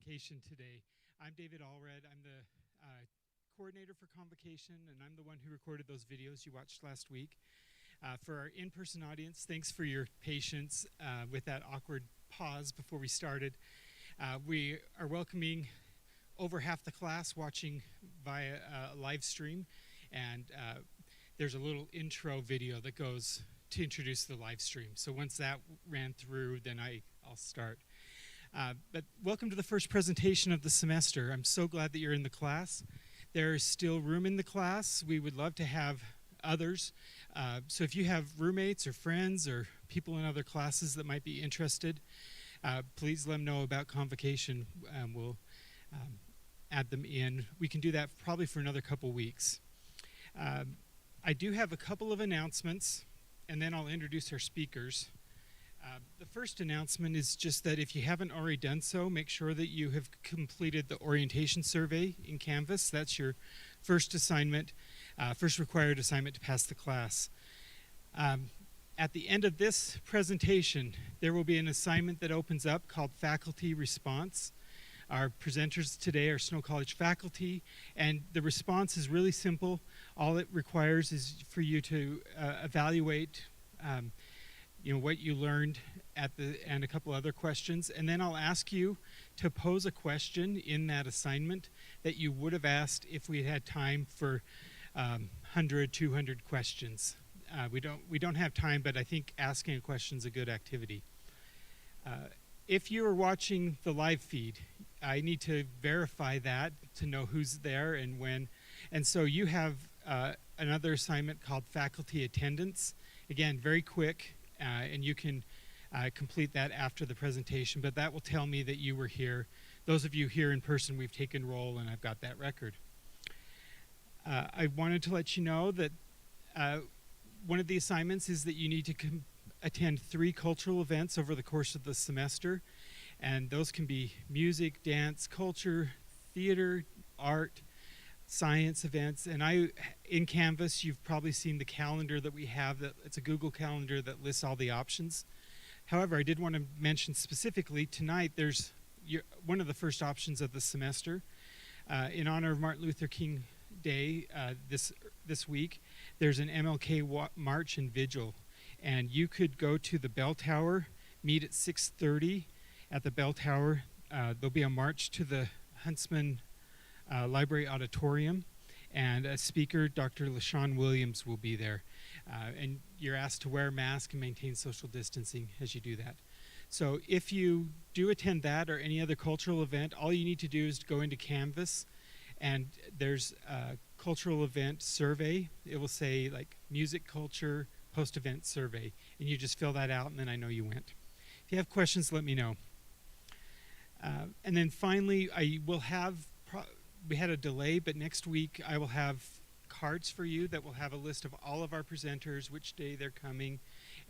Convocation today. I'm David Allred. I'm the coordinator for Convocation, and I'm the one who recorded those videos you watched last week. For our in-person audience, thanks for your patience with that awkward pause before we started. We are welcoming over half the class watching via live stream, and there's a little intro video that goes to introduce the live stream. So once that ran through, then I'll start. But welcome to the first presentation of the semester. I'm so glad that you're in the class. There's still room in the class. We would love to have others. So if you have roommates or friends or people in other classes that might be interested, please let them know about Convocation. We'll add them in. We can do that probably for another couple weeks. I do have a couple of announcements, and then I'll introduce our speakers. The first announcement is just that if you haven't already done so, make sure that you have completed the orientation survey in Canvas. That's your first assignment, first required assignment to pass the class. At the end of this presentation, there will be an assignment that opens up called Faculty Response. Our presenters today are Snow College faculty, and the response is really simple. All it requires is for you to evaluate what you learned and a couple other questions, and then I'll ask you to pose a question in that assignment that you would have asked if we had time for 100, 200 questions. We don't have time, but I think asking a question is a good activity. If you are watching the live feed, I need to verify that to know who's there and when, and so you have another assignment called Faculty Attendance. Again, very quick. And you can complete that after the presentation, but that will tell me that you were here. Those of you here in person, we've taken roll, and I've got that record. I wanted to let you know that one of the assignments is that you need to attend 3 cultural events over the course of the semester, and those can be music, dance, culture, theater, art, science events. And in Canvas, you've probably seen the calendar that we have. It's a Google calendar that lists all the options. However, I did want to mention specifically tonight there's one of the first options of the semester. In honor of Martin Luther King Day this week, there's an MLK March and Vigil, and you could go to the Bell Tower, meet at 6:30 at the Bell Tower. There'll be a march to the Huntsman Library Auditorium, and a speaker, Dr. LaShawn Williams, will be there. And you're asked to wear a mask and maintain social distancing as you do that. So if you do attend that or any other cultural event, all you need to do is go into Canvas, and there's a cultural event survey. It will say like music, culture, post-event survey, and you just fill that out, and then I know you went. If you have questions, let me know. And then finally, we had a delay, but next week I will have cards for you that will have a list of all of our presenters, which day they're coming,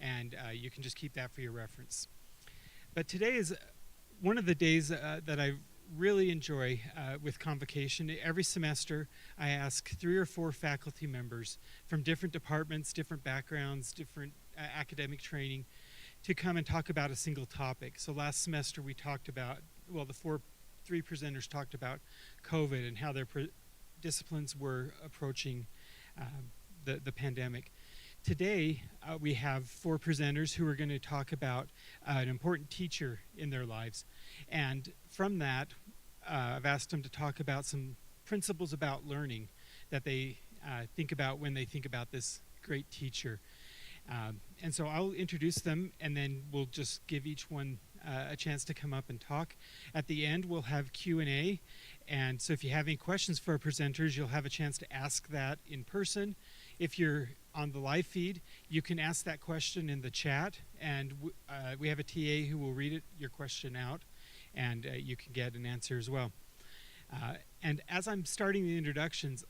and you can just keep that for your reference. But today is one of the days that I really enjoy with Convocation. Every semester I ask 3 or 4 faculty members from different departments, different backgrounds, different academic training to come and talk about a single topic. So last semester we talked about, well, the 3 presenters talked about COVID and how their disciplines were approaching the pandemic. Today, we have 4 presenters who are going to talk about an important teacher in their lives. And from that, I've asked them to talk about some principles about learning that they think about when they think about this great teacher. And so I'll introduce them, and then we'll just give each one a chance to come up and talk. At the end, we'll have Q&A, and so if you have any questions for our presenters, you'll have a chance to ask that in person. If you're on the live feed, you can ask that question in the chat, and we have a TA who will read your question out, and you can get an answer as well. And as I'm starting the introductions,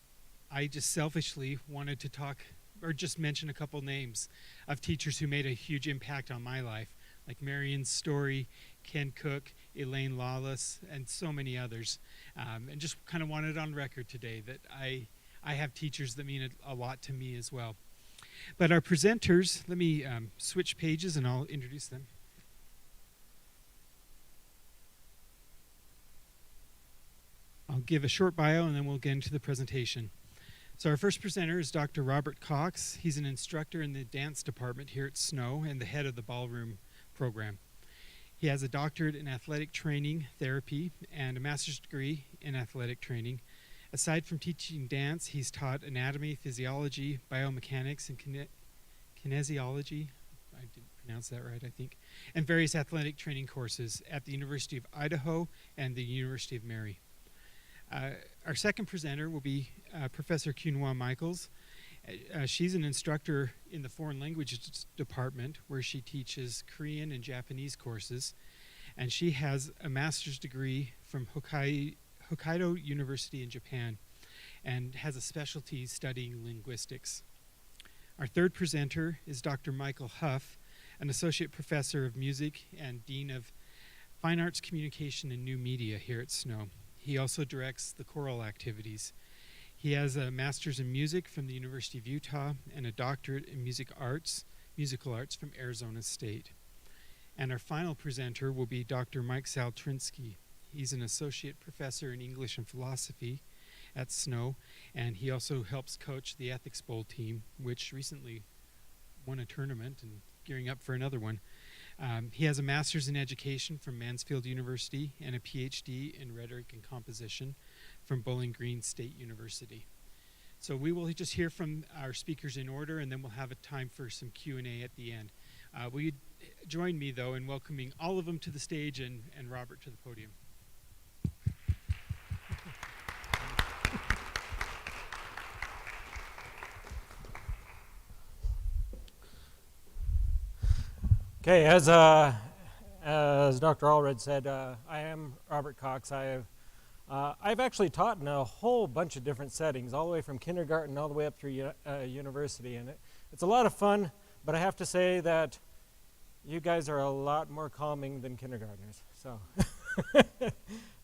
I just selfishly wanted to talk or just mention a couple names of teachers who made a huge impact on my life, like Marion Story, Ken Cook, Elaine Lawless, and so many others. And just kind of wanted on record today that I have teachers that mean a lot to me as well. But our presenters, let me switch pages and I'll introduce them. I'll give a short bio and then we'll get into the presentation. So our first presenter is Dr. Robert Cox. He's an instructor in the dance department here at Snow and the head of the ballroom program. He has a doctorate in athletic training therapy and a master's degree in athletic training. Aside from teaching dance, he's taught anatomy, physiology, biomechanics, and kinesiology. I didn't pronounce that right, I think. And various athletic training courses at the University of Idaho and the University of Mary. Our second presenter will be Professor Kyunghwa Michaels. She's an instructor in the foreign languages department where she teaches Korean and Japanese courses. And she has a master's degree from Hokkaido University in Japan and has a specialty studying linguistics. Our third presenter is Dr. Michael Huff, an associate professor of music and dean of fine arts communication and new media here at Snow. He also directs the choral activities. He has a master's in music from the University of Utah and a doctorate in musical arts from Arizona State. And our final presenter will be Dr. Mike Salitrynski. He's an associate professor in English and philosophy at Snow, and he also helps coach the Ethics Bowl team, which recently won a tournament and gearing up for another one. He has a master's in education from Mansfield University and a PhD in rhetoric and composition from Bowling Green State University. So we will just hear from our speakers in order, and then we'll have a time for some Q&A at the end. Will you join me, though, in welcoming all of them to the stage and Robert to the podium? Okay, as Dr. Allred said, I am Robert Cox. I've actually taught in a whole bunch of different settings, all the way from kindergarten all the way up through university, and it's a lot of fun. But I have to say that you guys are a lot more calming than kindergartners. So,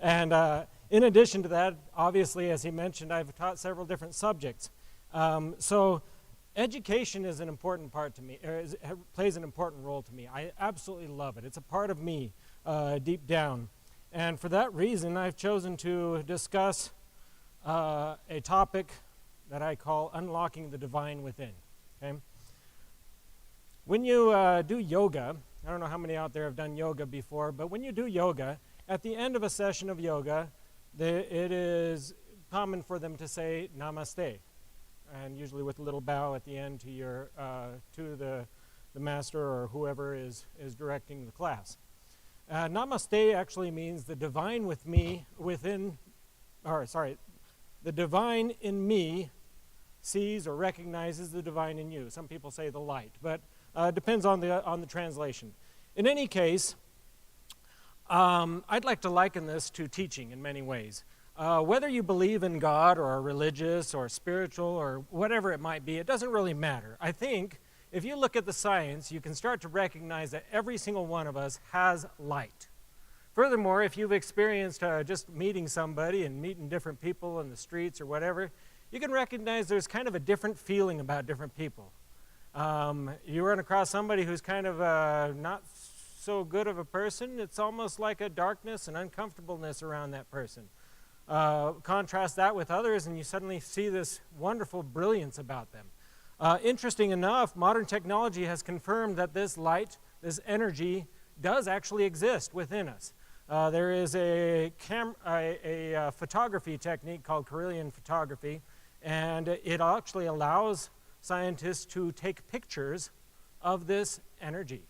and in addition to that, obviously, as he mentioned, I've taught several different subjects. So. Education is an important part to me, plays an important role to me. I absolutely love it. It's a part of me deep down. And for that reason, I've chosen to discuss a topic that I call unlocking the divine within. Okay? When you do yoga, I don't know how many out there have done yoga before, but when you do yoga, at the end of a session of yoga, it is common for them to say namaste. And usually with a little bow at the end to your to the master or whoever is directing the class. Namaste actually means the divine the divine in me sees or recognizes the divine in you. Some people say the light, but depends on the translation. In any case, I'd like to liken this to teaching in many ways. Whether you believe in God or are religious or spiritual or whatever it might be, it doesn't really matter. I think if you look at the science, you can start to recognize that every single one of us has light. Furthermore, if you've experienced just meeting somebody and meeting different people in the streets or whatever, you can recognize there's kind of a different feeling about different people. You run across somebody who's kind of not so good of a person, it's almost like a darkness and uncomfortableness around that person. Contrast that with others and you suddenly see this wonderful brilliance about them. Interesting enough, modern technology has confirmed that this light, this energy, does actually exist within us. There is a photography technique called Kirlian photography, and it actually allows scientists to take pictures of this energy,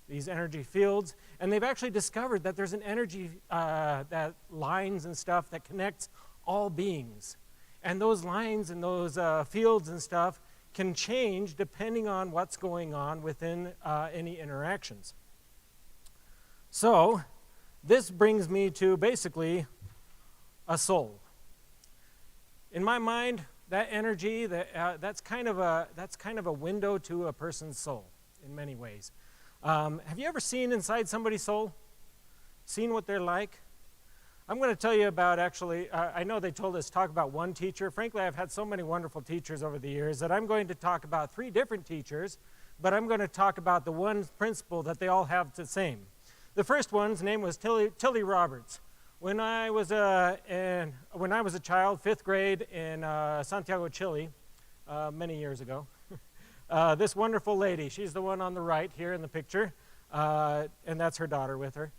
these energy fields, and they've actually discovered that there's an energy, that lines and stuff that connects all beings. And those lines and those fields and stuff can change depending on what's going on within any interactions. So, this brings me to basically a soul. In my mind, that energy, that's kind of a window to a person's soul in many ways. Have you ever seen inside somebody's soul? Seen what they're like? I'm going to tell you about I know they told us to talk about one teacher. Frankly, I've had so many wonderful teachers over the years that I'm going to talk about 3 different teachers, but I'm going to talk about the one principle that they all have the same. The first one's name was Tilly Roberts. When I was a child, 5th grade in Santiago, Chile, many years ago, this wonderful lady, she's the one on the right here in the picture, and that's her daughter with her.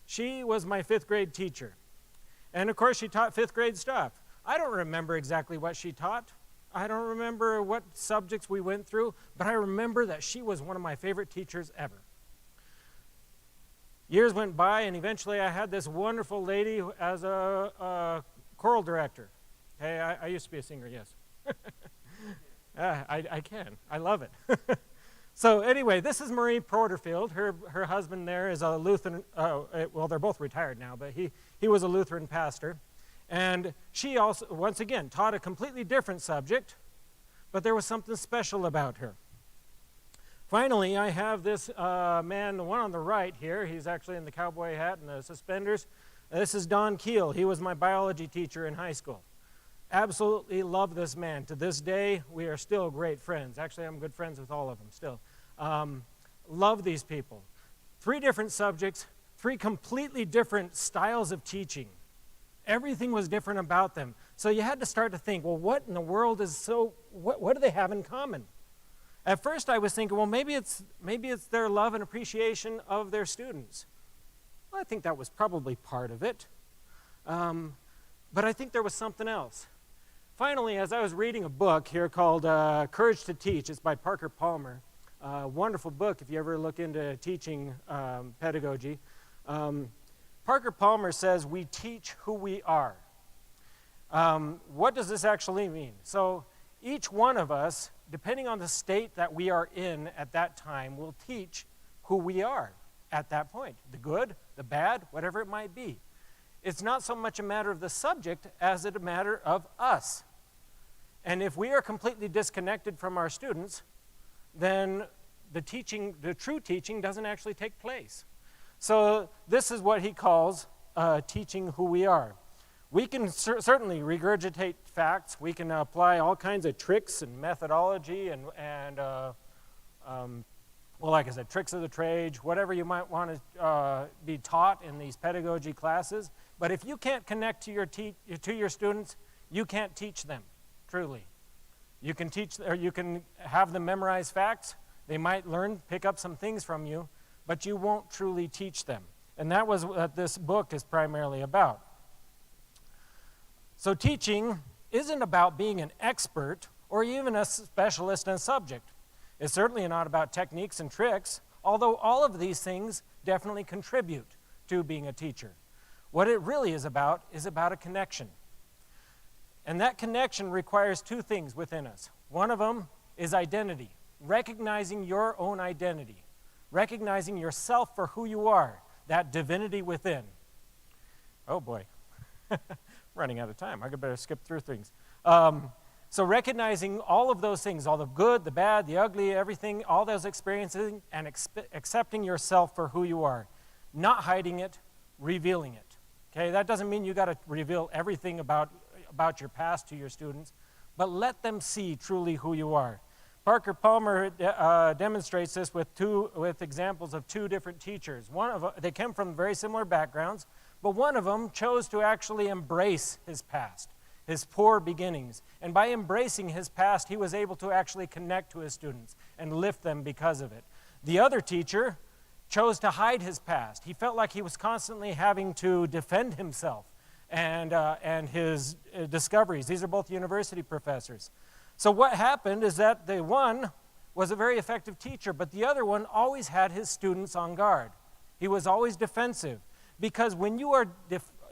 She was my 5th grade teacher. And of course, she taught 5th grade stuff. I don't remember exactly what she taught. I don't remember what subjects we went through, but I remember that she was one of my favorite teachers ever. Years went by, and eventually I had this wonderful lady as a choral director. Hey, I used to be a singer, yes. I can. I love it. So anyway, this is Marie Porterfield. Her husband there is a Lutheran, well, they're both retired now, but he was a Lutheran pastor. And she also, once again, taught a completely different subject, but there was something special about her. Finally, I have this man, the one on the right here. He's actually in the cowboy hat and the suspenders. This is Don Keel. He was my biology teacher in high school. Absolutely love this man. To this day, we are still great friends. Actually, I'm good friends with all of them still. Love these people. 3 different subjects, 3 completely different styles of teaching. Everything was different about them. So you had to start to think, well, what in the world is what do they have in common? At first I was thinking, well, maybe it's their love and appreciation of their students. Well, I think that was probably part of it. But I think there was something else. Finally, as I was reading a book here called Courage to Teach, it's by Parker Palmer, a wonderful book if you ever look into teaching pedagogy. Parker Palmer says, we teach who we are. What does this actually mean? So each one of us, depending on the state that we are in at that time, will teach who we are at that point. The good, the bad, whatever it might be. It's not so much a matter of the subject as it a matter of us. And if we are completely disconnected from our students, then the true teaching doesn't actually take place. So this is what he calls teaching who we are. We can certainly regurgitate facts. We can apply all kinds of tricks and methodology and well, like I said, tricks of the trade, whatever you might want to be taught in these pedagogy classes. But if you can't connect to your students, you can't teach them, truly. You can teach, or you can have them memorize facts. They might pick up some things from you, but you won't truly teach them. And that was what this book is primarily about. So teaching isn't about being an expert or even a specialist in a subject. It's certainly not about techniques and tricks, although all of these things definitely contribute to being a teacher. What it really is about a connection. And that connection requires 2 things within us. One of them is identity, recognizing your own identity, recognizing yourself for who you are, that divinity within. Oh boy, running out of time. I better skip through things. So recognizing all of those things, all the good, the bad, the ugly, everything, all those experiences, and accepting yourself for who you are, not hiding it, revealing it. Okay, that doesn't mean you got to reveal everything about your past to your students, but let them see truly who you are. Parker Palmer demonstrates this with examples of 2 different teachers. They came from very similar backgrounds, but one of them chose to actually embrace his past, his poor beginnings. And by embracing his past, he was able to actually connect to his students and lift them because of it. The other teacher chose to hide his past. He felt like he was constantly having to defend himself and his discoveries. These are both university professors. So what happened is that the one was a very effective teacher, but the other one always had his students on guard. He was always defensive, because when you are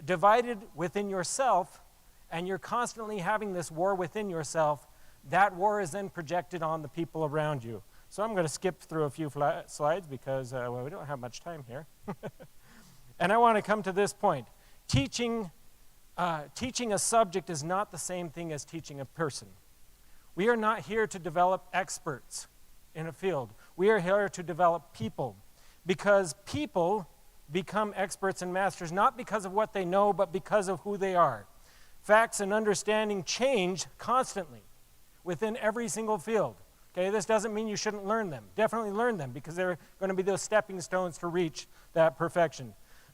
divided within yourself and you're constantly having this war within yourself, that war is then projected on the people around you. So I'm going to skip through a few slides because well, we don't have much time here. And I want to come to this point. Teaching a subject is not the same thing as teaching a person. We are not here to develop experts in a field. We are here to develop people, because people become experts and masters not because of what they know, but because of who they are. Facts and understanding change constantly within every single field. Okay, this doesn't mean you shouldn't learn them. Definitely learn them, because they're going to be those stepping stones to reach that perfection.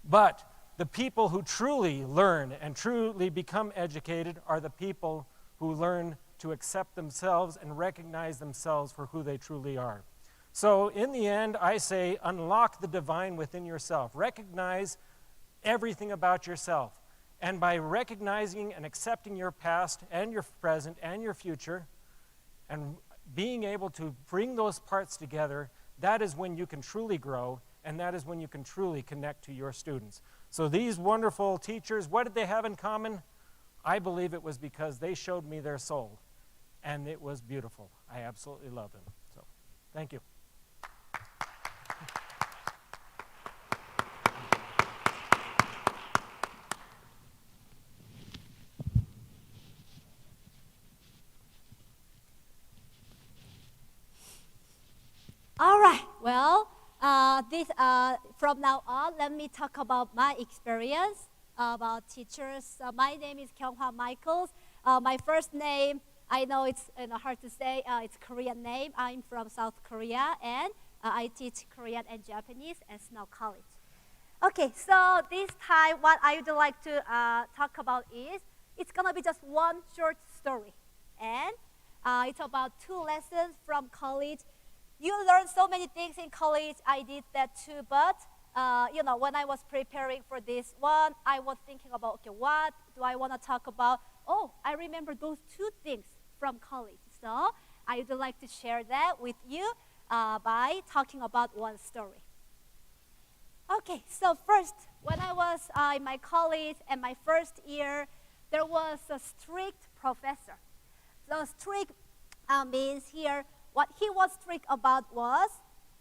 But the people who truly learn and truly become educated are the people who learn to accept themselves and recognize themselves for who they truly are. So in the end, I say unlock the divine within yourself. Recognize everything about yourself. And by recognizing and accepting your past and your present and your future, and being able to bring those parts together, that is when you can truly grow, and that is when you can truly connect to your students. So these wonderful teachers, what did they have in common? I believe it was because they showed me their soul, and it was beautiful. I absolutely love them. So, thank you. All right. Well, from now on, let me talk about my experience about teachers. My name is Kyunghwa Michaels. My first name, I know it's hard to say. It's a Korean name. I'm from South Korea, and I teach Korean and Japanese at Snow College. Okay, so this time, what I would like to talk about is it's gonna be just one short story, and it's about 2 lessons from college. You learn so many things in college. I did that too, but when I was preparing for this one, I was thinking about, okay, what do I want to talk about? Oh, I remember those 2 things from college. So I would like to share that with you by talking about one story. Okay, so first, when I was in my college and my first year, there was a strict professor. So strict means here, what he was strict about was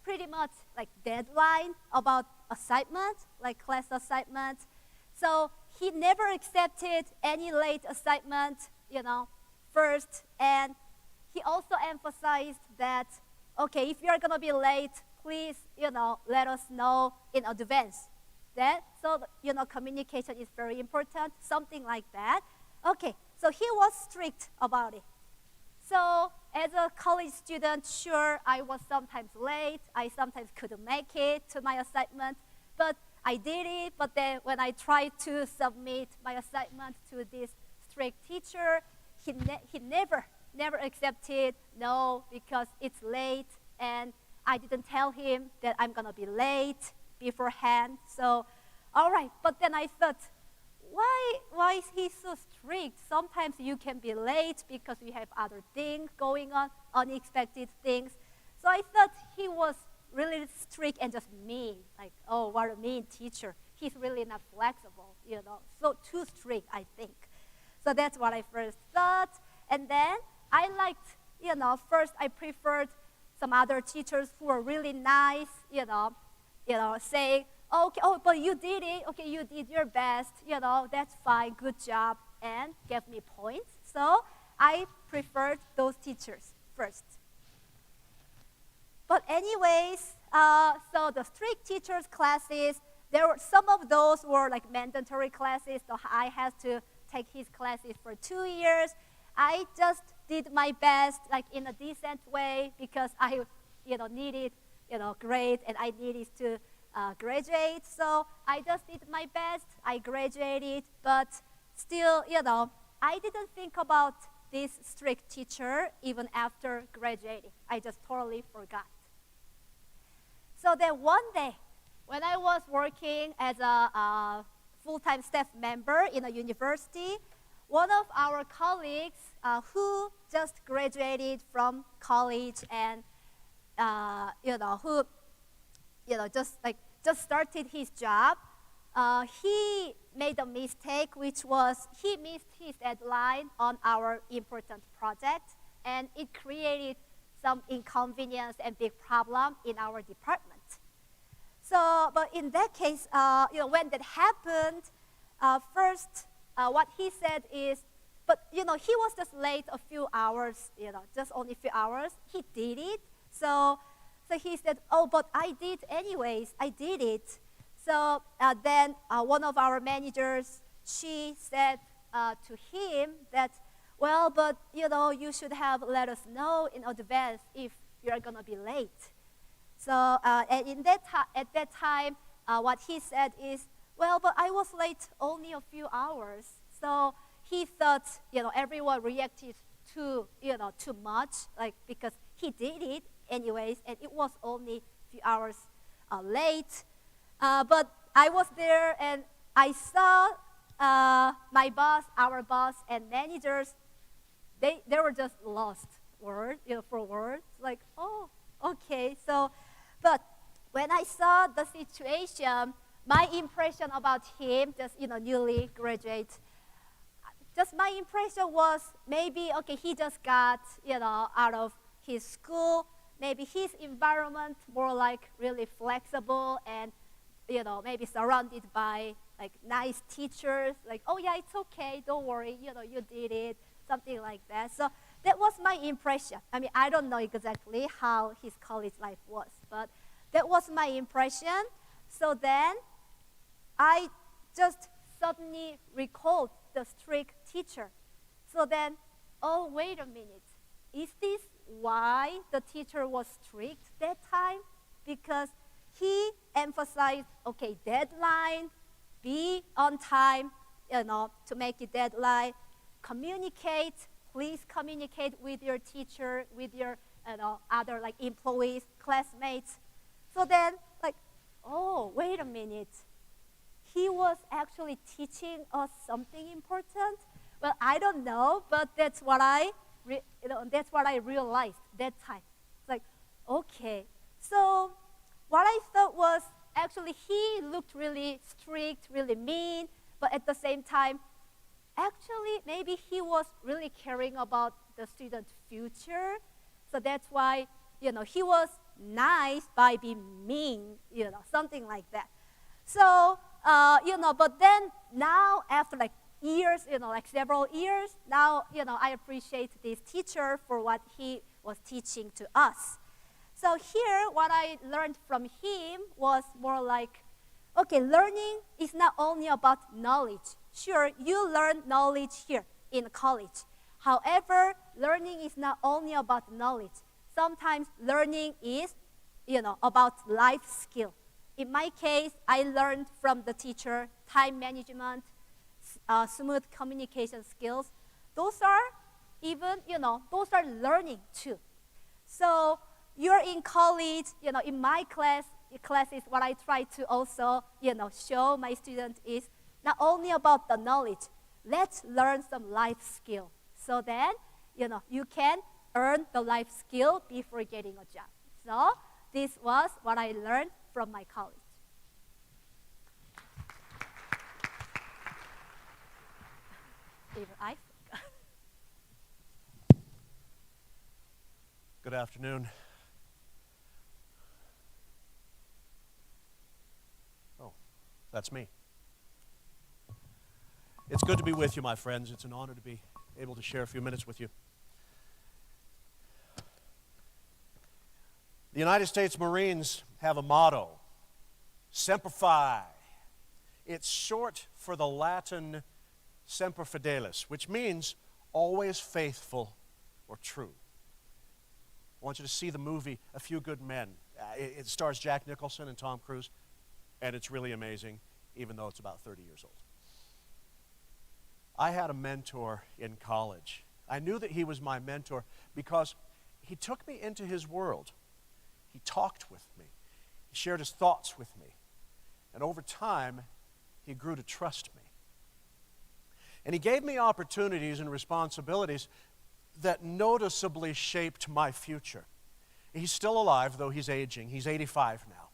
pretty much like deadline about assignment, like class assignment. So he never accepted any late assignment, first. And he also emphasized that, okay, if you're gonna be late, please, let us know in advance. So communication is very important, something like that. Okay, so he was strict about it. So as a college student, sure, I was sometimes late. I sometimes couldn't make it to my assignment, but I did it. But then when I tried to submit my assignment to this strict teacher, he never accepted no, because it's late, and I didn't tell him that I'm gonna be late beforehand. So, all right, but then I thought, why is he so strict? Sometimes you can be late because you have other things going on, unexpected things. So I thought he was really strict and just mean. Like, oh, what a mean teacher. He's really not flexible, So too strict, I think. So that's what I first thought. And then I liked, first I preferred some other teachers who were really nice, saying, okay, oh, but you did it. Okay, you did your best. That's fine. Good job. And gave me points. So I preferred those teachers first. But anyways, so the strict teachers classes, some of those were like mandatory classes. So I had to take his classes for 2 years. I just did my best, like in a decent way, because I, needed, grade, and I needed to graduate. So I just did my best. I graduated, but still, I didn't think about this strict teacher even after graduating. I just totally forgot. So then one day, when I was working as a full-time staff member in a university, one of our colleagues who just graduated from college and who just started his job, he made a mistake, which was he missed his deadline on our important project, and it created some inconvenience and big problem in our department. So, but in that case, when that happened, first, what he said is, but he was just late a few hours, just only a few hours. He did it. So he said, oh, but I did anyways. I did it. So then one of our managers, she said to him that, well, but you should have let us know in advance if you're gonna be late. So and at that time, what he said is, Well, but I was late only a few hours. So he thought, everyone reacted too much, like, because he did it anyways, and it was only a few hours late. But I was there, and I saw my boss, our boss, and managers. They were just lost for words. Like, oh, okay. So, but when I saw the situation, my impression about him, just newly graduate, just my impression was maybe, okay, he just got out of his school. Maybe his environment more like really flexible and maybe surrounded by like nice teachers. Like, oh yeah, it's okay, don't worry, you did it, something like that. So that was my impression. I mean, I don't know exactly how his college life was, but that was my impression. So then I just suddenly recalled the strict teacher. So then, oh, wait a minute. Is this why the teacher was strict that time? Because he emphasized, okay, deadline, be on time, to make a deadline, communicate, please communicate with your teacher, with your other like employees, classmates. So then, like, oh, wait a minute. He was actually teaching us something important. Well, I don't know, but that's what I realized that time. It's like, okay. So what I thought was actually he looked really strict, really mean, but at the same time, actually maybe he was really caring about the student's future. So that's why, he was nice by being mean, something like that. So, but then now after like years, like several years, now, I appreciate this teacher for what he was teaching to us. So here, what I learned from him was more like, okay, learning is not only about knowledge. Sure, you learn knowledge here in college. However, learning is not only about knowledge. Sometimes learning is, about life skill. In my case, I learned from the teacher time management, smooth communication skills. Those are even, those are learning too. So you're in college, in my classes, what I try to also, show my students is not only about the knowledge, let's learn some life skill. So then, you can earn the life skill before getting a job. So this was what I learned from my college. Even I forgot. Good afternoon. Oh, that's me. It's good to be with you, my friends. It's an honor to be able to share a few minutes with you. The United States Marines have a motto, Semper Fi. It's short for the Latin Semper Fidelis, which means always faithful or true. I want you to see the movie A Few Good Men. It stars Jack Nicholson and Tom Cruise, and it's really amazing, even though it's about 30 years old. I had a mentor in college. I knew that he was my mentor because he took me into his world. He talked with me. He shared his thoughts with me. And over time, he grew to trust me. And he gave me opportunities and responsibilities that noticeably shaped my future. He's still alive, though he's aging. He's 85 now.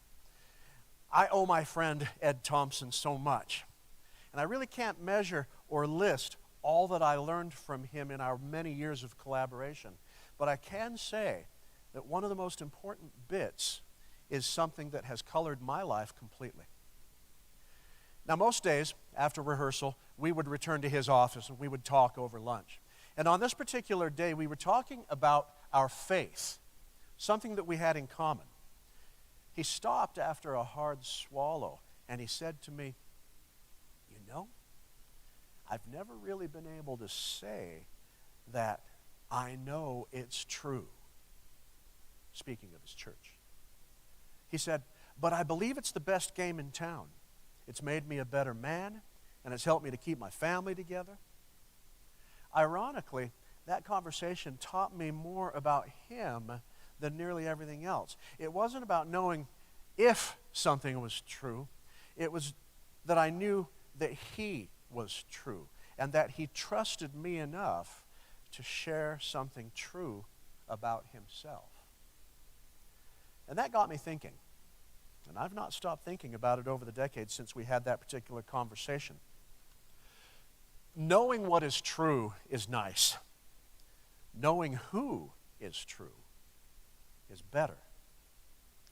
I owe my friend Ed Thompson so much. And I really can't measure or list all that I learned from him in our many years of collaboration. But I can say that one of the most important bits is something that has colored my life completely. Now, most days after rehearsal, we would return to his office and we would talk over lunch. And on this particular day, we were talking about our faith, something that we had in common. He stopped after a hard swallow and he said to me, "You know, I've never really been able to say that I know it's true." Speaking of his church. He said, "But I believe it's the best game in town. It's made me a better man, and it's helped me to keep my family together. Ironically, that conversation taught me more about him than nearly everything else. It wasn't about knowing if something was true. It was that I knew that he was true and that he trusted me enough to share something true about himself. And that got me thinking. And I've not stopped thinking about it over the decades since we had that particular conversation. Knowing what is true is nice. Knowing who is true is better.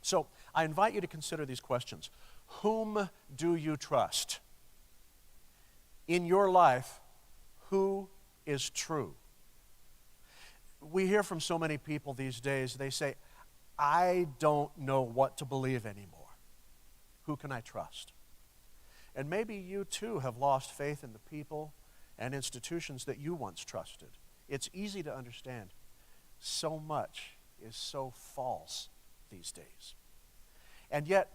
So I invite you to consider these questions. Whom do you trust? In your life, who is true? We hear from so many people these days, they say, I don't know what to believe anymore. Who can I trust? And maybe you too have lost faith in the people and institutions that you once trusted. It's easy to understand. So much is so false these days. And yet,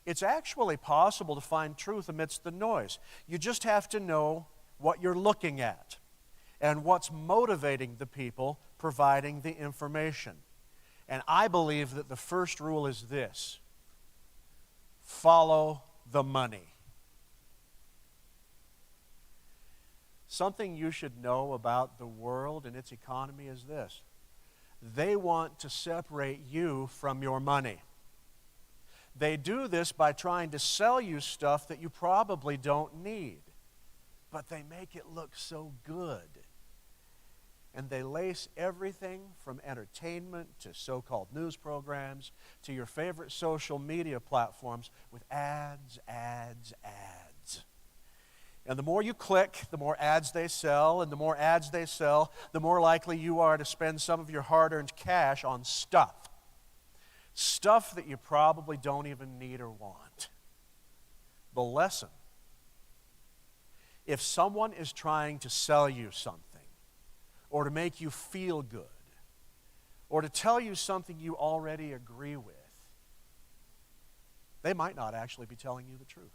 it's actually possible to find truth amidst the noise. You just have to know what you're looking at and what's motivating the people providing the information. And I believe that the first rule is this: follow the money. Something you should know about the world and its economy is this: they want to separate you from your money. They do this by trying to sell you stuff that you probably don't need, but they make it look so good. And they lace everything from entertainment to so-called news programs to your favorite social media platforms with ads, ads, ads. And the more you click, the more ads they sell, and the more ads they sell, the more likely you are to spend some of your hard-earned cash on stuff. Stuff that you probably don't even need or want. The lesson: if someone is trying to sell you something, or to make you feel good, or to tell you something you already agree with, they might not actually be telling you the truth.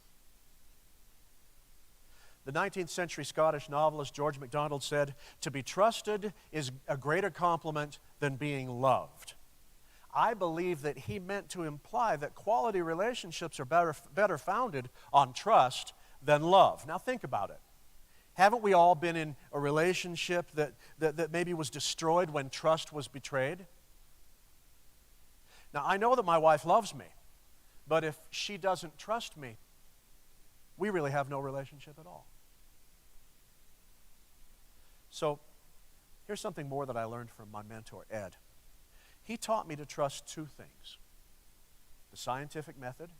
The 19th century Scottish novelist George MacDonald said, "To be trusted is a greater compliment than being loved." I believe that he meant to imply that quality relationships are better founded on trust than love. Now think about it. Haven't we all been in a relationship that maybe was destroyed when trust was betrayed? Now, I know that my wife loves me, but if she doesn't trust me, we really have no relationship at all. So, here's something more that I learned from my mentor, Ed. He taught me to trust two things: the scientific method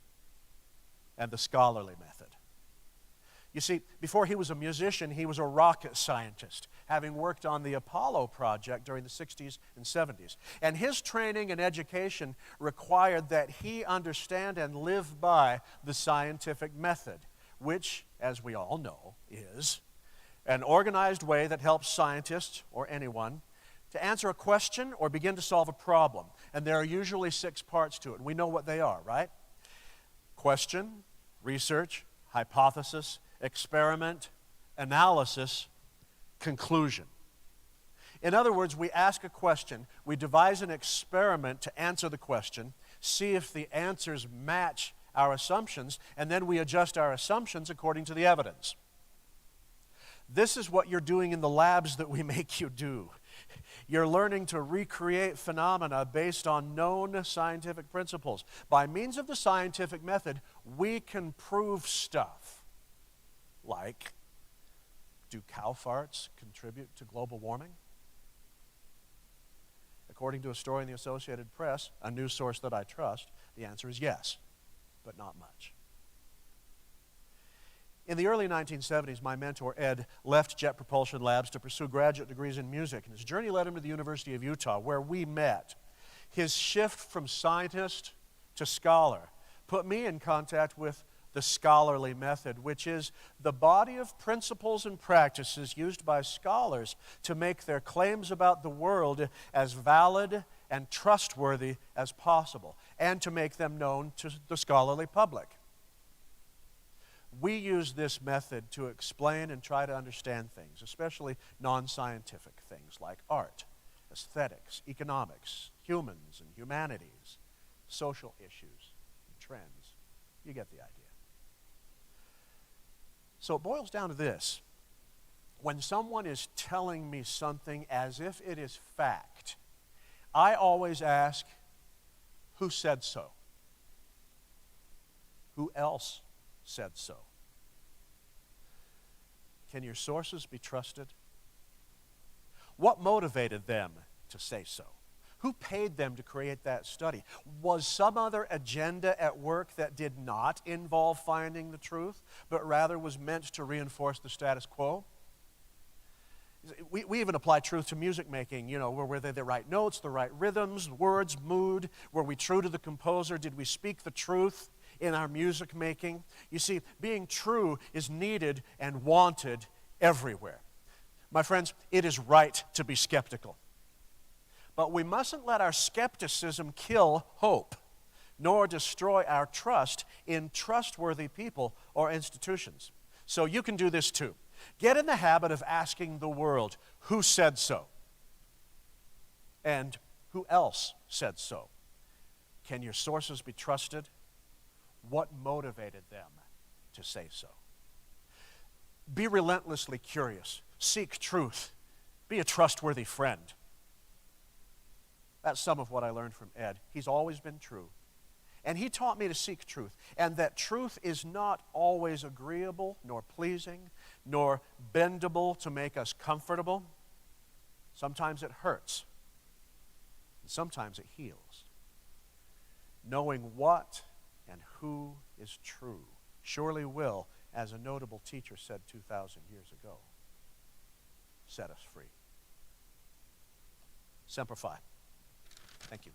and the scholarly method. You see, before he was a musician, he was a rocket scientist, having worked on the Apollo project during the 60s and 70s. And his training and education required that he understand and live by the scientific method, which, as we all know, is an organized way that helps scientists, or anyone, to answer a question or begin to solve a problem. And there are usually 6 parts to it, and we know what they are, right? Question, research, hypothesis, experiment, analysis, conclusion. In other words, we ask a question, we devise an experiment to answer the question, see if the answers match our assumptions, and then we adjust our assumptions according to the evidence. This is what you're doing in the labs that we make you do. You're learning to recreate phenomena based on known scientific principles. By means of the scientific method, we can prove stuff. Like, do cow farts contribute to global warming? According to a story in the Associated Press, a news source that I trust, the answer is yes, but not much. In the early 1970s, my mentor, Ed, left Jet Propulsion Labs to pursue graduate degrees in music, and his journey led him to the University of Utah, where we met. His shift from scientist to scholar put me in contact with the scholarly method, which is the body of principles and practices used by scholars to make their claims about the world as valid and trustworthy as possible, and to make them known to the scholarly public. we use this method to explain and try to understand things, especially non-scientific things like art, aesthetics, economics, humans and humanities, social issues, and trends. You get the idea. So it boils down to this. When someone is telling me something as if it is fact, I always ask, who said so? Who else said so? Can your sources be trusted? What motivated them to say so? Who paid them to create that study? Was some other agenda at work that did not involve finding the truth, but rather was meant to reinforce the status quo? We even apply truth to music making, were they the right notes, the right rhythms, words, mood? Were we true to the composer? Did we speak the truth in our music making? You see, being true is needed and wanted everywhere. My friends, it is right to be skeptical. But we mustn't let our skepticism kill hope, nor destroy our trust in trustworthy people or institutions. So you can do this too. Get in the habit of asking the world, who said so? And who else said so? Can your sources be trusted? What motivated them to say so? Be relentlessly curious. Seek truth. Be a trustworthy friend. That's some of what I learned from Ed. He's always been true. And he taught me to seek truth, and that truth is not always agreeable, nor pleasing, nor bendable to make us comfortable. Sometimes it hurts, and sometimes it heals. Knowing what and who is true surely will, as a notable teacher said 2,000 years ago, set us free. Semper Fi. Thank you.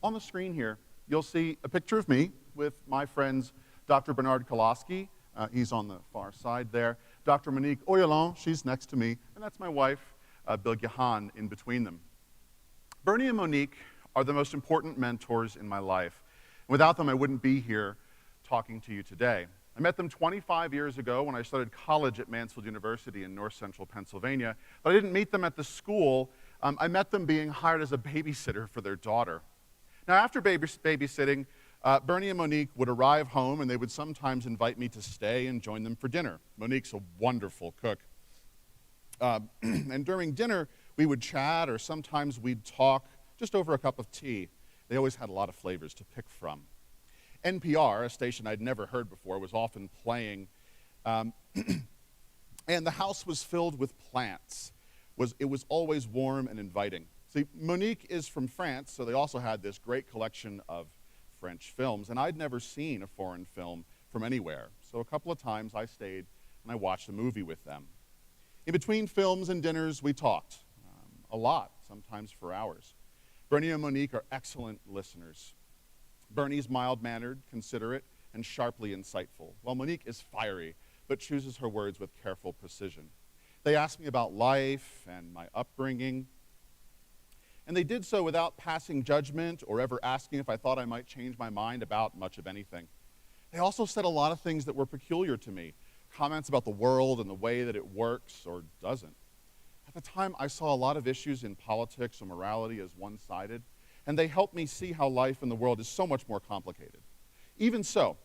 On the screen here, you'll see a picture of me with my friends Dr. Bernard Koloski, he's on the far side there, Dr. Monique Oyalon, she's next to me, and that's my wife, Bill Gahan, in between them. Bernie and Monique are the most important mentors in my life. Without them, I wouldn't be here talking to you today. I met them 25 years ago when I started college at Mansfield University in north central Pennsylvania, but I didn't meet them at the school. I met them being hired as a babysitter for their daughter. Now, after babysitting, Bernie and Monique would arrive home, and they would sometimes invite me to stay and join them for dinner. Monique's a wonderful cook. And during dinner, we would chat, or sometimes we'd talk just over a cup of tea. They always had a lot of flavors to pick from. NPR, a station I'd never heard before, was often playing, and the house was filled with plants. It was always warm and inviting. See, Monique is from France, so they also had this great collection of French films, and I'd never seen a foreign film from anywhere. So a couple of times I stayed and I watched a movie with them. In between films and dinners, we talked a lot, sometimes for hours. Bernie and Monique are excellent listeners. Bernie's mild-mannered, considerate, and sharply insightful, while Monique is fiery, but chooses her words with careful precision. They asked me about life and my upbringing, and they did so without passing judgment or ever asking if I thought I might change my mind about much of anything. They also said a lot of things that were peculiar to me, comments about the world and the way that it works or doesn't. At the time, I saw a lot of issues in politics or morality as one-sided, and they helped me see how life in the world is so much more complicated. Even so,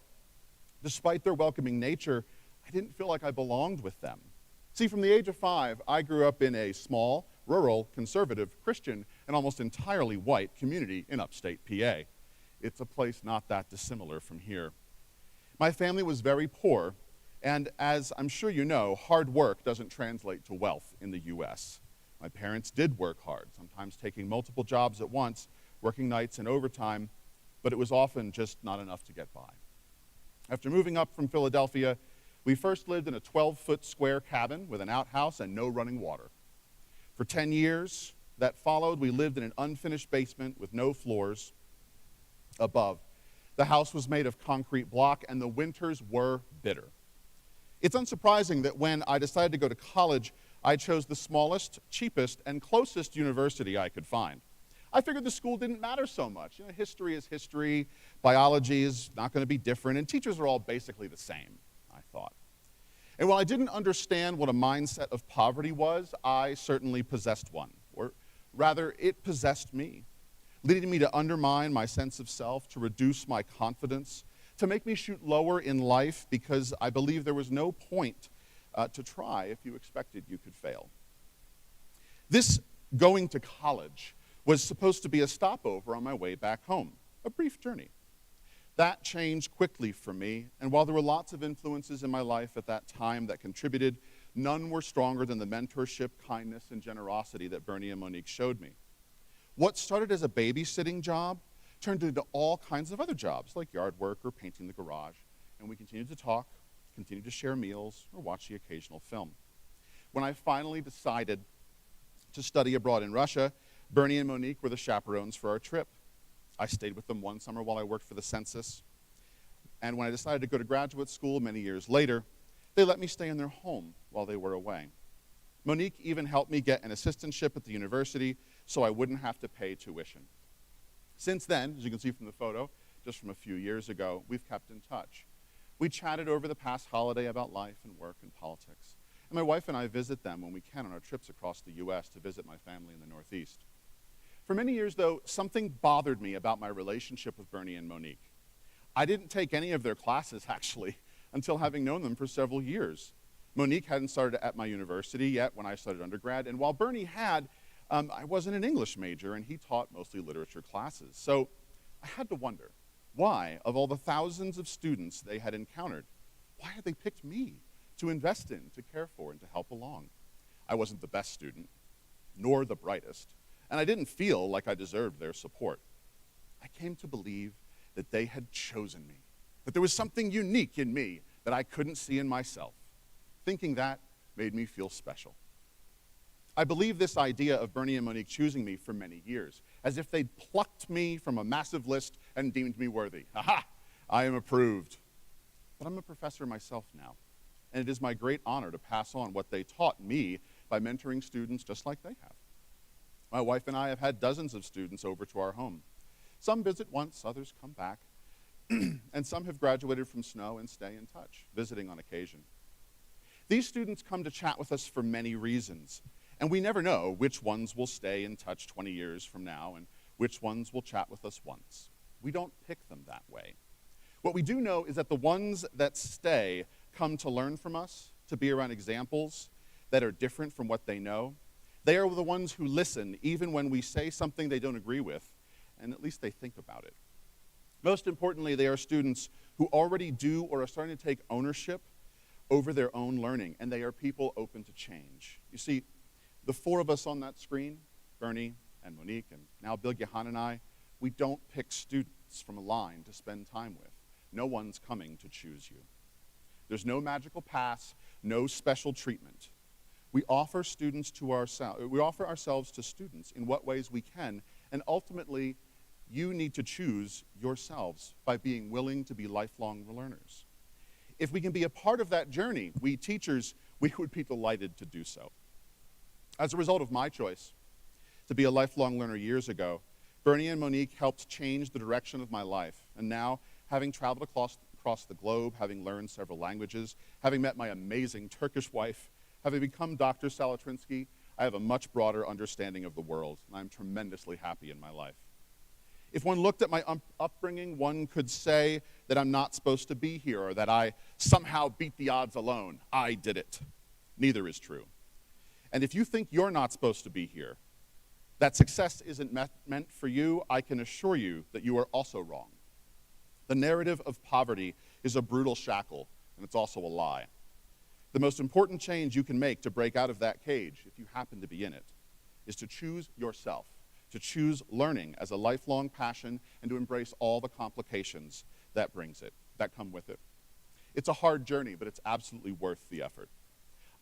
despite their welcoming nature, I didn't feel like I belonged with them. See, from the age of 5, I grew up in a small, rural, conservative, Christian, and almost entirely white community in upstate PA. It's a place not that dissimilar from here. My family was very poor, and as I'm sure you know, hard work doesn't translate to wealth in the US. My parents did work hard, sometimes taking multiple jobs at once, working nights and overtime, but it was often just not enough to get by. After moving up from Philadelphia, we first lived in a 12-foot square cabin with an outhouse and no running water. For 10 years, that followed, we lived in an unfinished basement with no floors above. The house was made of concrete block, and the winters were bitter. It's unsurprising that when I decided to go to college, I chose the smallest, cheapest, and closest university I could find. I figured the school didn't matter so much. History is history, biology is not going to be different, and teachers are all basically the same, I thought. And while I didn't understand what a mindset of poverty was, I certainly possessed one, or rather, it possessed me, leading me to undermine my sense of self, to reduce my confidence, to make me shoot lower in life because I believed there was no point to try if you expected you could fail. This going to college was supposed to be a stopover on my way back home, a brief journey. That changed quickly for me, and while there were lots of influences in my life at that time that contributed, none were stronger than the mentorship, kindness, and generosity that Bernie and Monique showed me. What started as a babysitting job turned into all kinds of other jobs, like yard work or painting the garage, and we continued to talk, continued to share meals, or watch the occasional film. When I finally decided to study abroad in Russia, Bernie and Monique were the chaperones for our trip. I stayed with them one summer while I worked for the census, and when I decided to go to graduate school many years later, they let me stay in their home while they were away. Monique even helped me get an assistantship at the university so I wouldn't have to pay tuition. Since then, as you can see from the photo, just from a few years ago, we've kept in touch. We chatted over the past holiday about life and work and politics. And my wife and I visit them when we can on our trips across the U.S. to visit my family in the Northeast. For many years, though, something bothered me about my relationship with Bernie and Monique. I didn't take any of their classes, actually, until having known them for several years. Monique hadn't started at my university yet when I started undergrad, and while Bernie had, I wasn't an English major, and he taught mostly literature classes. So I had to wonder, why, of all the thousands of students they had encountered, why had they picked me to invest in, to care for, and to help along? I wasn't the best student, nor the brightest, and I didn't feel like I deserved their support. I came to believe that they had chosen me, that there was something unique in me that I couldn't see in myself. Thinking that made me feel special. I believed this idea of Bernie and Monique choosing me for many years, as if they'd plucked me from a massive list and deemed me worthy. Aha! I am approved. But I'm a professor myself now, and it is my great honor to pass on what they taught me by mentoring students just like they have. My wife and I have had dozens of students over to our home. Some visit once, others come back, and some have graduated from Snow and stay in touch, visiting on occasion. These students come to chat with us for many reasons, and we never know which ones will stay in touch 20 years from now and which ones will chat with us once. We don't pick them that way. What we do know is that the ones that stay come to learn from us, to be around examples that are different from what they know. They are the ones who listen even when we say something they don't agree with, and at least they think about it. Most importantly, they are students who already do or are starting to take ownership over their own learning, and they are people open to change. You see, the four of us on that screen, Bernie and Monique, and now Bill Gahan and I, we don't pick students from a line to spend time with. No one's coming to choose you. There's no magical pass, no special treatment. We offer ourselves to students in what ways we can, and ultimately, you need to choose yourselves by being willing to be lifelong learners. If we can be a part of that journey, we teachers, we would be delighted to do so. As a result of my choice to be a lifelong learner years ago, Bernie and Monique helped change the direction of my life. And now, having traveled across the globe, having learned several languages, having met my amazing Turkish wife, having become Dr. Salitrynski, I have a much broader understanding of the world, and I'm tremendously happy in my life. If one looked at my upbringing, one could say that I'm not supposed to be here or that I somehow beat the odds alone. I did it. Neither is true. And if you think you're not supposed to be here, that success isn't meant for you, I can assure you that you are also wrong. The narrative of poverty is a brutal shackle, and it's also a lie. The most important change you can make to break out of that cage, if you happen to be in it, is to choose yourself, to choose learning as a lifelong passion, and to embrace all the complications that come with it. It's a hard journey, but it's absolutely worth the effort.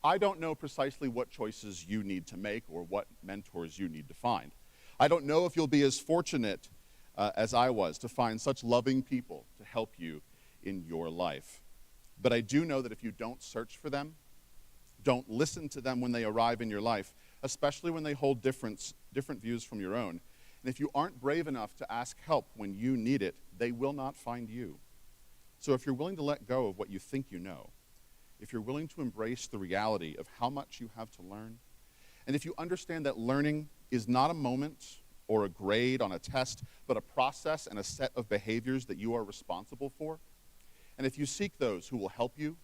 I don't know precisely what choices you need to make or what mentors you need to find. I don't know if you'll be as fortunate as I was to find such loving people to help you in your life. But I do know that if you don't search for them, don't listen to them when they arrive in your life, especially when they hold different views from your own, and if you aren't brave enough to ask help when you need it, they will not find you. So if you're willing to let go of what you think you know, if you're willing to embrace the reality of how much you have to learn, and if you understand that learning is not a moment or a grade on a test, but a process and a set of behaviors that you are responsible for, and if you seek those who will help you,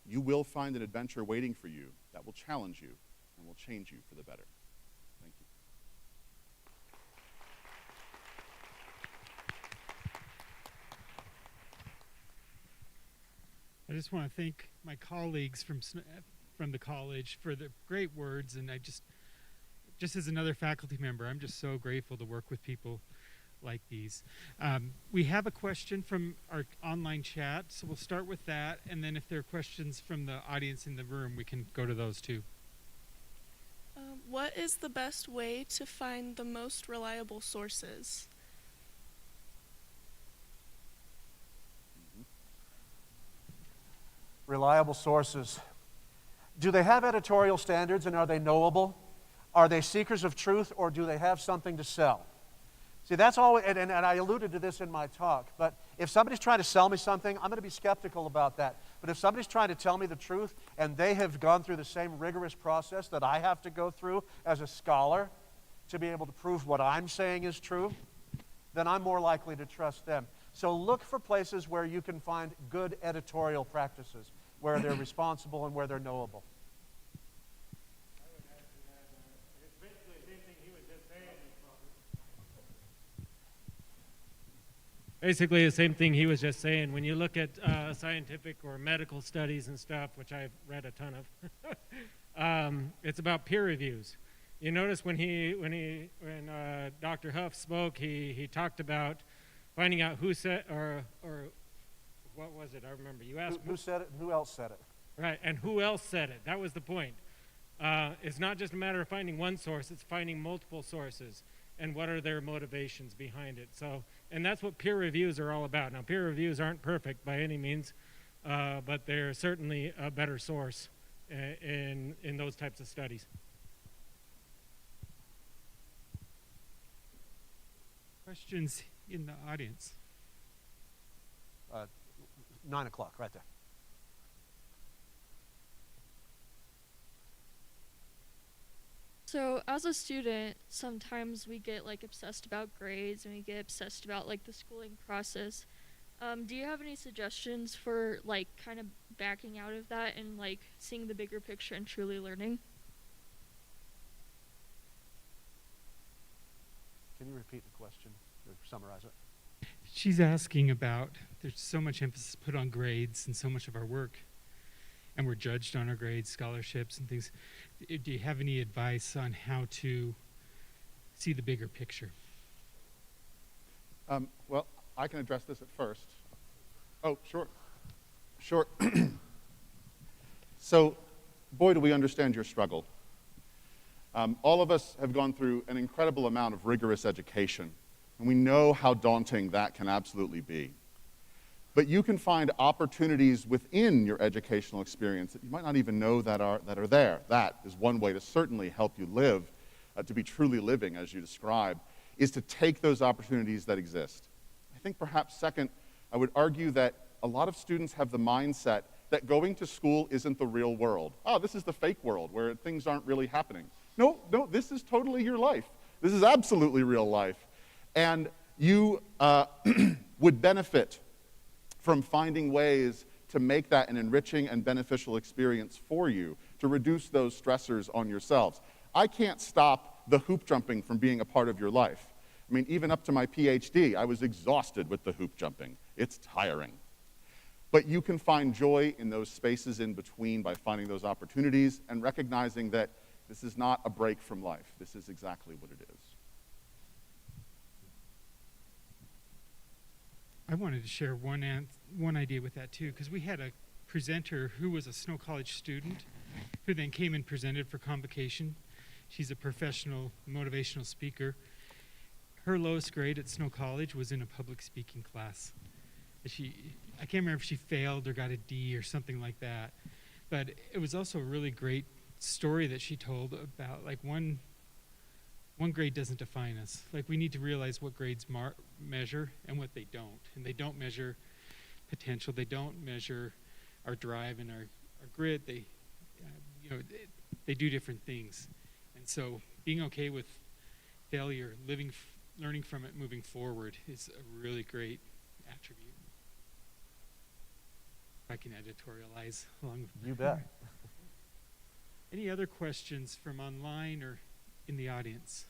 you will find an adventure waiting for you that will challenge you and will change you for the better. Thank you. I just want to thank my colleagues from the college for the great words, and I just as another faculty member, I'm just so grateful to work with people like these. We have a question from our online chat, so we'll start with that, and then if there are questions from the audience in the room, we can go to those too. What is the best way to find the most reliable sources? Reliable sources. Do they have editorial standards and are they knowable? Are they seekers of truth or do they have something to sell? See, that's all, and I alluded to this in my talk, but if somebody's trying to sell me something, I'm going to be skeptical about that. But if somebody's trying to tell me the truth and they have gone through the same rigorous process that I have to go through as a scholar to be able to prove what I'm saying is true, then I'm more likely to trust them. So look for places where you can find good editorial practices, where they're responsible and where they're knowable. Basically the same thing he was just saying. When you look at scientific or medical studies and stuff, which I've read a ton of, it's about peer reviews. You notice when Dr. Huff spoke, he talked about finding out who said, or what was it? I remember. You asked who said it and who else said it. Right, and who else said it? That was the point. It's not just a matter of finding one source, it's finding multiple sources and what are their motivations behind it. So, and that's what peer reviews are all about. Now, peer reviews aren't perfect by any means, but they're certainly a better source in those types of studies. Questions in the audience? 9 o'clock, right there. So as a student, sometimes we get like obsessed about grades and we get obsessed about like the schooling process. Do you have any suggestions for like kind of backing out of that and like seeing the bigger picture and truly learning? Can you repeat the question or summarize it? She's asking about, there's so much emphasis put on grades and so much of our work, and we're judged on our grades, scholarships and things. Do you have any advice on how to see the bigger picture? Well, I can address this at first. Oh, sure. Sure. So, boy, do we understand your struggle. All of us have gone through an incredible amount of rigorous education, and we know how daunting that can absolutely be. But you can find opportunities within your educational experience that you might not even know that are there. That is one way to certainly help you live, to be truly living as you describe, is to take those opportunities that exist. I think perhaps second, I would argue that a lot of students have the mindset that going to school isn't the real world. Oh, this is the fake world where things aren't really happening. No, this is totally your life. This is absolutely real life. And you would benefit from finding ways to make that an enriching and beneficial experience for you, to reduce those stressors on yourselves. I can't stop the hoop jumping from being a part of your life. I mean, even up to my PhD, I was exhausted with the hoop jumping. It's tiring. But you can find joy in those spaces in between by finding those opportunities and recognizing that this is not a break from life. This is exactly what it is. I wanted to share one idea with that too, because we had a presenter who was a Snow College student who then came and presented for Convocation. She's a professional motivational speaker. Her lowest grade at Snow College was in a public speaking class. I can't remember if she failed or got a D or something like that. But it was also a really great story that she told about, like, one grade doesn't define us. Like, we need to realize what grades measure and what they don't. And they don't measure potential. They don't measure our drive and our grit. They, they do different things. And so being okay with failure, learning from it, moving forward is a really great attribute. If I can editorialize along with You bet. Any other questions from online or in the audience?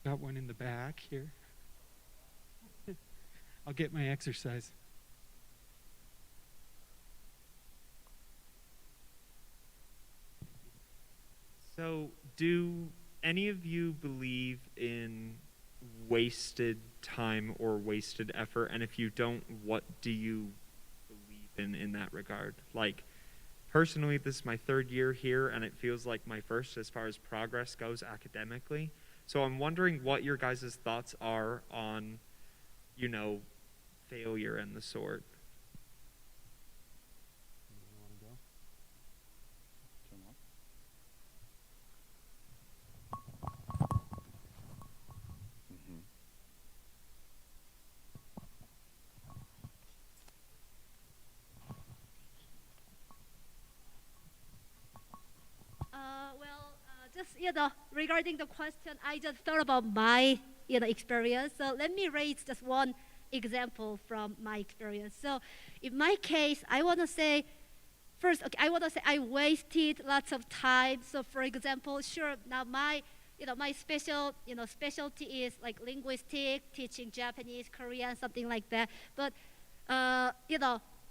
Got one in the back here. I'll get my exercise. So, do any of you believe in wasted time or wasted effort? And if you don't, what do you believe in that regard? Like, personally, this is my third year here, and it feels like my first as far as progress goes academically. So I'm wondering what your guys' thoughts are on, failure and the sort. Just regarding the question, I just thought about my experience. So let me raise just one example from my experience. So in my case, I want to say first, I wasted lots of time. So for example, sure, now my specialty is like linguistic, teaching Japanese, Korean, something like that. But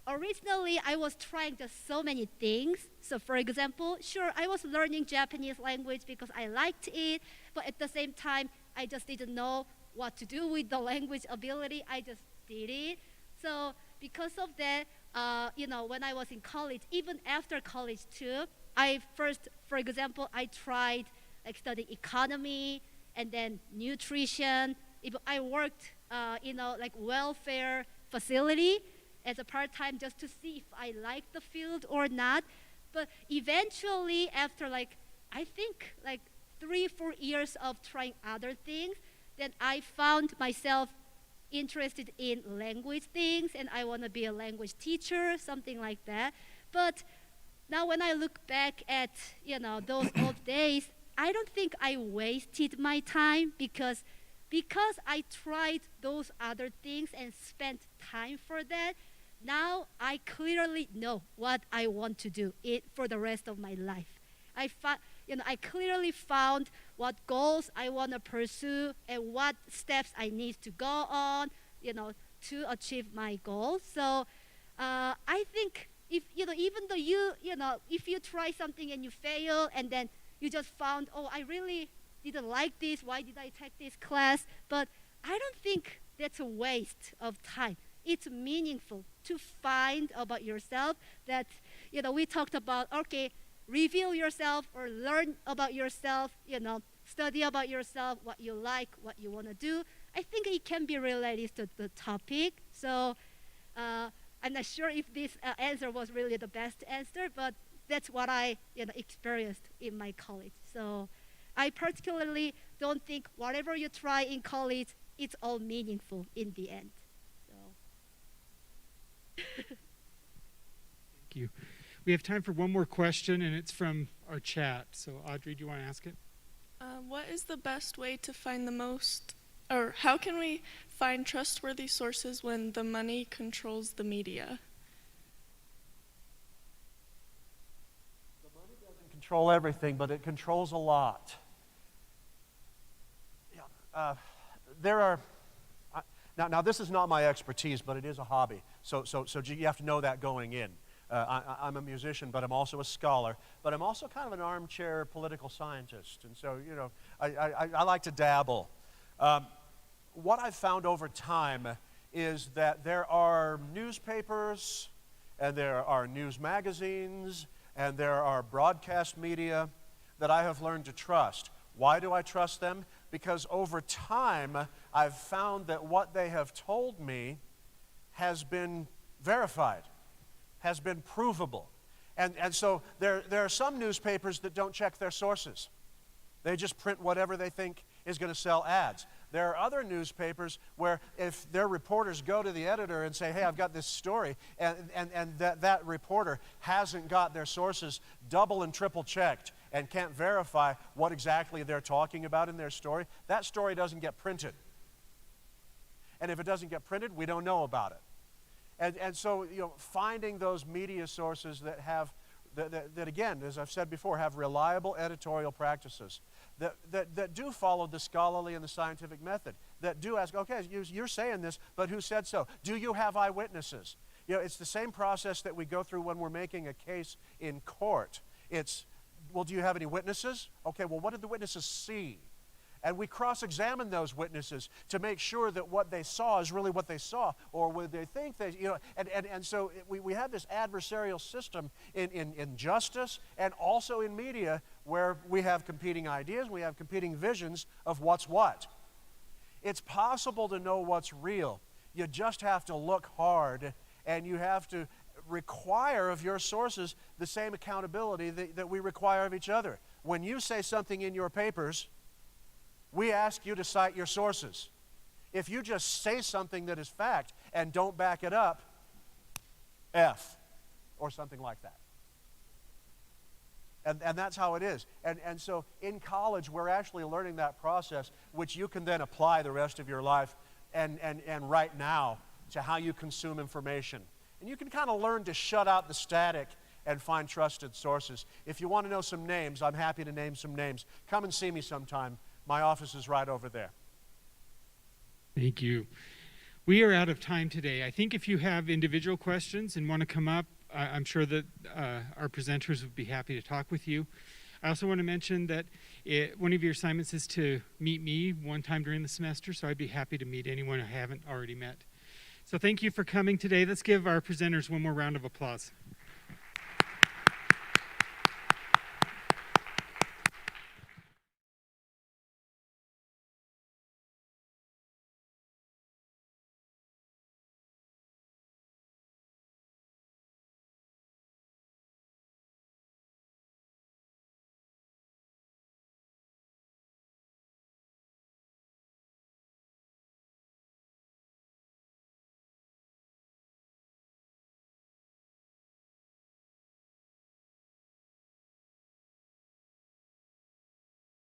originally, I was trying just so many things. So for example, sure, I was learning Japanese language because I liked it, but at the same time, I just didn't know what to do with the language ability. I just did it. So because of that, when I was in college, even after college too, for example, I tried like studying economy and then nutrition. I worked, like welfare facility as a part-time just to see if I liked the field or not. But eventually, after I think 3-4 years of trying other things, then I found myself interested in language things, and I want to be a language teacher, something like that. But now when I look back at those old days, I don't think I wasted my time because I tried those other things and spent time for that. Now I clearly know what I want to do for the rest of my life. I clearly found what goals I want to pursue and what steps I need to go on, to achieve my goals. So I think even though if you try something and you fail and then you just found, oh, I really didn't like this, why did I take this class? But I don't think that's a waste of time. It's meaningful to find about yourself that, we talked about, okay, reveal yourself or learn about yourself, study about yourself, what you like, what you want to do. I think it can be related to the topic. So I'm not sure if this answer was really the best answer, but that's what I experienced in my college. So I particularly don't think whatever you try in college, it's all meaningful in the end. Thank you. We have time for one more question, and it's from our chat. So, Audrey, do you want to ask it? What is the best way to find or how can we find trustworthy sources when the money controls the media? The money doesn't control everything, but it controls a lot. Yeah, there are. Now, this is not my expertise, but it is a hobby. So you have to know that going in. I'm a musician, but I'm also a scholar. But I'm also kind of an armchair political scientist. And so, I like to dabble. What I've found over time is that there are newspapers, and there are news magazines, and there are broadcast media that I have learned to trust. Why do I trust them? Because over time, I've found that what they have told me has been verified, has been provable. And so there are some newspapers that don't check their sources. They just print whatever they think is going to sell ads. There are other newspapers where if their reporters go to the editor and say, hey, I've got this story, and that reporter hasn't got their sources double and triple checked and can't verify what exactly they're talking about in their story, that story doesn't get printed. And if it doesn't get printed, we don't know about it. And so, finding those media sources that have, that again, as I've said before, have reliable editorial practices, that do follow the scholarly and the scientific method, that do ask, okay, you're saying this, but who said so? Do you have eyewitnesses? It's the same process that we go through when we're making a case in court. It's, well, do you have any witnesses? Okay, well, what did the witnesses see? And we cross-examine those witnesses to make sure that what they saw is really what they saw, or what they think they, and so we have this adversarial system in justice and also in media where we have competing ideas, we have competing visions of what's what. It's possible to know what's real. You just have to look hard, and you have to require of your sources the same accountability that we require of each other. When you say something in your papers, we ask you to cite your sources. If you just say something that is fact and don't back it up, F, or something like that. And that's how it is. And so in college, we're actually learning that process, which you can then apply the rest of your life and right now to how you consume information. And you can kind of learn to shut out the static and find trusted sources. If you want to know some names, I'm happy to name some names. Come and see me sometime. My office is right over there. Thank you. We are out of time today. I think if you have individual questions and want to come up, I'm sure that our presenters would be happy to talk with you. I also want to mention that one of your assignments is to meet me one time during the semester, so I'd be happy to meet anyone I haven't already met. So thank you for coming today. Let's give our presenters one more round of applause.